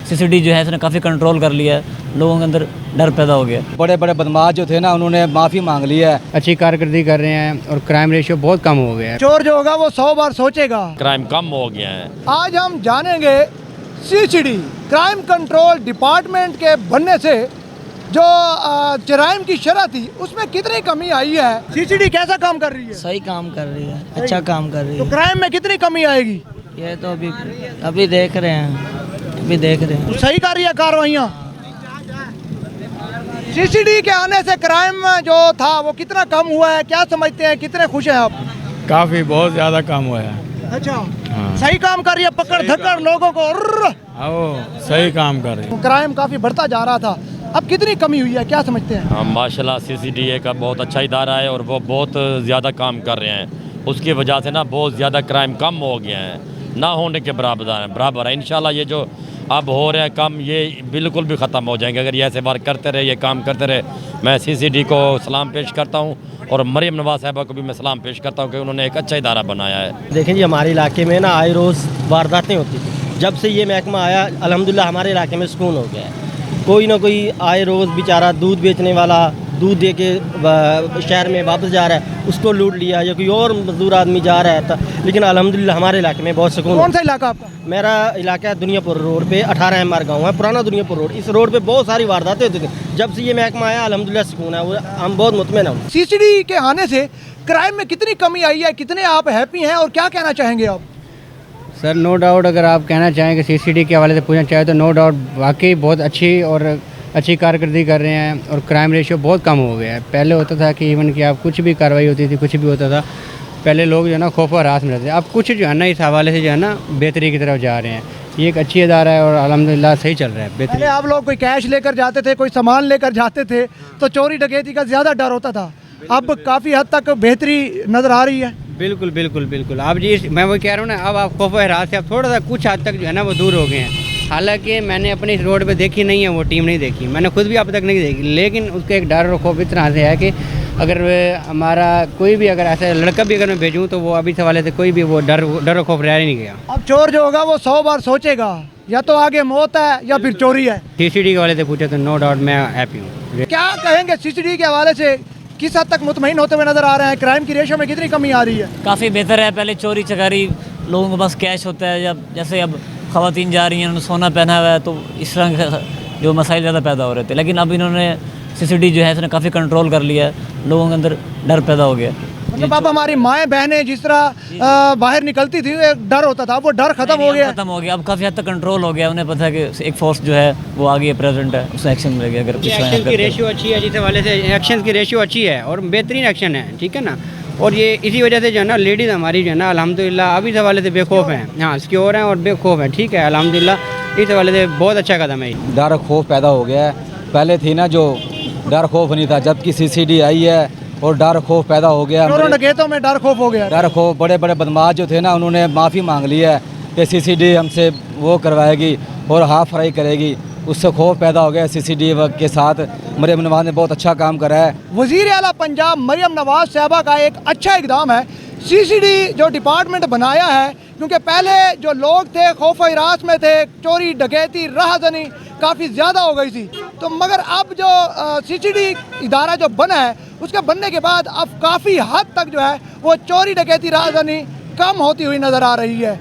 CCD जो है इसने काफ़ी कंट्रोल कर लिया है, लोगों के अंदर डर पैदा हो गया। बड़े बड़े बदमाश जो थे ना, उन्होंने माफ़ी मांग ली है। अच्छी कारकर्दगी कर रहे हैं और क्राइम रेशियो बहुत कम हो गया है। चोर जो होगा वो 100 बार सोचेगा। क्राइम कम हो गया है। आज हम जानेंगे सीसीडी क्राइम कंट्रोल डिपार्टमेंट के बनने से जो जराइम की शरह थी उसमें कितनी कमी आई है। सीसीडी कैसा काम कर रही है? सही काम कर रही है, अच्छा काम कर रही तो है। क्राइम में कितनी कमी आएगी? ये तो अभी देख रहे हैं, तो सही कर रही है कार्रवाइयाँ। सीसीडी के आने से क्राइम जो था वो कितना कम हुआ है, क्या समझते हैं, कितने खुश हैं आप? काफ़ी बहुत ज़्यादा कम हुआ है। अच्छा, सही काम कर रही है, पकड़ धक्कड़ लोगों को। सही काम कर रही है। क्राइम काफी बढ़ता जा रहा था, अब कितनी कमी हुई है, क्या समझते हैं? हाँ, माशाल्लाह सीसीडीए का बहुत अच्छा इदारा है और वो बहुत ज़्यादा काम कर रहे हैं। उसकी वजह से ना बहुत ज़्यादा क्राइम कम हो गया है, ना होने के बराबर है। इंशाल्लाह ये जो अब हो रहे हैं काम, ये बिल्कुल भी ख़त्म हो जाएंगे अगर ये ऐसे वर्क करते रहे, ये काम करते रहे। मैं सीसीडी को सलाम पेश करता हूँ और मरियम नवाज साहिबा को भी मैं सलाम पेश करता हूँ कि उन्होंने एक अच्छा इदारा बनाया है। देखें जी, हमारे इलाके में ना आए रोज़ वारदातें होती थी। जब से ये महकमा आया अल्हम्दुलिल्लाह हमारे इलाके में सुकून हो गया है। कोई ना कोई आए रोज़ बेचारा दूध बेचने वाला दूध दे के शहर में वापस जा रहा है, उसको लूट लिया, या कोई और मजदूर आदमी जा रहा था। लेकिन अल्हम्दुलिल्लाह हमारे इलाके में बहुत सुकून। कौन सा इलाका आपका? मेरा इलाका दुनियापुर रोड पे 18 MR गाँव है, पुराना दुनियापुर रोड। इस रोड पे बहुत सारी वारदातें होती थी। जब से ये महकमा आया अल्हम्दुलिल्लाह सुकून है, हम बहुत मुतमईन हैं। सीसीडी के आने से क्राइम में कितनी कमी आई है, कितने आप हैप्पी हैं और क्या कहना चाहेंगे आप? सर नो डाउट, अगर आप कहना चाहें कि सीसीडी के हवाले से पूछना चाहें तो नो डाउट वाकई बहुत अच्छी कारकर्दगी कर रहे हैं और क्राइम रेशियो बहुत कम हो गया है। पहले होता था कि इवन कि आप कुछ भी कार्रवाई होती थी, कुछ भी होता था, पहले लोग जो है ना खौफ और हरास में रहते थे। अब कुछ जो है ना इस हवाले से जो है ना बेहतरी की तरफ जा रहे हैं। ये एक अच्छी इदारा है और अल्हम्दुलिल्लाह सही चल रहा है, बेहतरी। पहले आप लोग कोई कैश लेकर जाते थे, कोई सामान लेकर जाते थे तो चोरी डकैती का ज़्यादा डर होता था, अब काफ़ी हद तक बेहतरी नज़र आ रही है। बिल्कुल बिल्कुल बिल्कुल। आप जी मैं वो कह रहा हूँ ना, अब आप खौफ और हरास से अब थोड़ा सा कुछ हद तक जो है ना वो दूर हो गए हैं। हालांकि मैंने अपनी इस रोड पे देखी नहीं है, वो टीम नहीं देखी, मैंने खुद भी अब तक नहीं देखी, लेकिन उसका एक डर और खौफ इस तरह से है कि अगर हमारा कोई भी अगर ऐसा लड़का भी अगर मैं भेजूँ तो वो अभी सवाल से कोई भी वो डर और खौफ रह ही नहीं गया। अब चोर जो होगा वो 100 बार सोचेगा, या तो आगे मौत है या फिर चोरी है। सीसीडी के हवाले से पूछे तो नो डाउट मैं हैप्पी हूँ। क्या कहेंगे सीसीडी के हवाले से, किस हद तक मुतमईन होते हुए नजर आ रहे हैं? क्राइम की रेशो में कितनी कमी आ रही है? काफ़ी बेहतर है। पहले चोरी चकारी लोगों के पास कैश होता है, जब जैसे अब ख़वातीन जा रही हैं, उन्होंने सोना पहना हुआ है, तो इस तरह के जो मसाइल ज़्यादा पैदा हो रहे थे। लेकिन अब इन्होंने सीसीडी जो है इसने काफ़ी कंट्रोल कर लिया है, लोगों के अंदर डर पैदा हो गया। मतलब अब हमारी माएँ बहनें जिस तरह बाहर निकलती थी, एक डर होता था, वो डर खत्म हो गया। खत्म हो गया, अब काफ़ी हद तक कंट्रोल हो गया। उन्हें पता है कि एक फोर्स जो है वो आगे प्रेजेंट है, उससे एक्शन मिलेगा। अगर एक्शन की रेशियो अच्छी है, जिस हवाले से एक्शन की रेशियो अच्छी है और बेहतरीन एक्शन है, ठीक है ना। और ये इसी वजह से जो है ना लेडीज़ हमारी जो है ना अल्हम्दुलिल्लाह अभी इस हवाले से बेखौफ हैं। हाँ, सिक्योर हैं और बेखौफ हैं, ठीक है अल्हम्दुलिल्लाह। इस हवाले से बहुत अच्छा कदम है। डर खौफ पैदा हो गया है। पहले थी ना जो डर खौफ नहीं था, जबकि सीसीडी आई है और डर खौफ पैदा हो गया। चोरों डकैतों में डर खौफ हो गया। डर खौफ, बड़े बड़े बदमाश जो थे ना, उन्होंने माफ़ी मांग ली है कि सीसीडी हमसे वो करवाएगी और हाफ फ्राई करेगी। उससे खौफ पैदा हो गया। सीसीडी के साथ मरियम नवाज ने बहुत अच्छा काम करा है। वज़ीर आला पंजाब मरियम नवाज साहबा का एक अच्छा इक़दाम है सीसीडी जो डिपार्टमेंट बनाया है, क्योंकि पहले जो लोग थे खौफ हिरास में थे, चोरी डकैती राहज़नी काफ़ी ज़्यादा हो गई थी। तो मगर अब जो सीसीडी इदारा जो बना है, उसके बनने के बाद अब काफ़ी हद तक जो है वो चोरी डकैती राहज़नी कम होती हुई नज़र आ रही है।